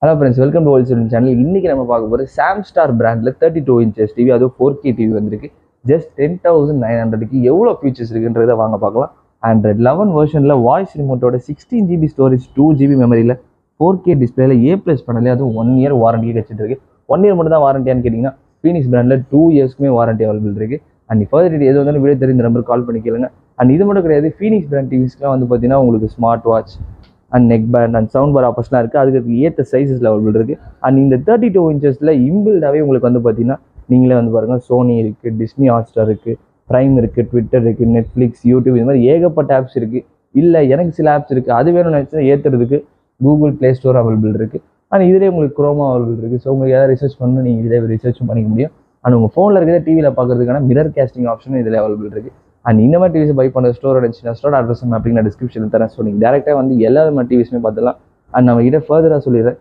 Hello friends, welcome to world student channel. இன்னைக்கு நம்ம பார்க்க போகிற சாம்ஸ்டார் பிராண்டில் 32 inches டிவி, அதுவும் 4K டிவி வந்திருக்கு. ஜஸ்ட் 10,900க்கு எவ்வளோ ஃபீச்சர்ஸ் இருக்குன்றதை வாங்க பார்க்கலாம். Android 11 வெர்ஷனில் வாய்ஸ் ரிமோட்டோட 16 GB ஸ்டோரேஜ், 2 GB மெமரியில் 4K டிஸ்பிளேல A+ பண்ணல, அதுவும் 1 year வாரண்டி வச்சுட்டு இருக்கு. 1 year மட்டும் தான் வாரண்டியான்னு கேட்டிங்கன்னா ஃபீனிக்ஸ் பிராண்டில் 2 yearsக்குமே வாரண்டி அவைலபிள் இருக்குது. அண்ட் ஃபர்தர் எது வந்தாலும் வீடியோ தெரிஞ்ச நம்பருக்கு கால் பண்ணி கேளுங்க. அண்ட் இது மட்டும் கிடையாது, ஃபீனிக்ஸ் பிராண்ட் டிவிஸ்க்குலாம் வந்து பார்த்தீங்கன்னா உங்களுக்கு smart watch and neck band and sound bar ஆப்பர்ஸ்லாம் இருக்குது. அதுக்கு ஏற்ற சைஸஸ் அவைலபிள் இருக்குது. அண்ட் இந்த 32 inches இன்பில்டாகவே உங்களுக்கு வந்து பார்த்தீங்கன்னா நீங்களே வந்து பாருங்கள், சோனி இருக்குது, டிஸ்னி ஹாட்ஸ்டார் இருக்குது, ப்ரைம் இருக்குது, ட்விட்டர் இருக்குது, நெட்ஃப்ளிக்ஸ், யூடியூப், இது மாதிரி ஏகப்பட்ட ஆப்ஸ் இருக்குது. இல்லை எனக்கு சில ஆப்ஸ் இருக்குது, அது வேணும்னு நினச்சா ஏற்றுறதுக்கு கூகுள் ப்ளே ஸ்டோர் அவைலபிள் இருக்குது. அண்ட் இதிலே உங்களுக்கு குரோமா அவைலபிள் இருக்குது. ஸோ உங்களுக்கு ஏதாவது ரிசர்ச் பண்ணணும், நீங்கள் இதில் ரிசர்ச்சும் பண்ணிக்க முடியும். அண்ட் உங்கள் ஃபோனில் இருக்கிற டிவியில் பார்க்கறதுக்கான மிரர் கேஸ்டிங் ஆப்ஷனும் இதில் அவைலபிள் இருக்குது. அண்ட் இந்த மாதிரி டிவிஸ் பை பண்ணுற ஸ்டோரோட அட்ரஸ் மேப்பிங் நான் டிஸ்கிரிப்ஷனில் தரேன். ஸோ நீங்கள் டேரெக்டாக வந்து எல்லா மாதிரி டிவிஸுமே பார்த்துலாம். அண்ட் நம்ம கிட்ட ஃபர்தராக சொல்லிடுறேன்,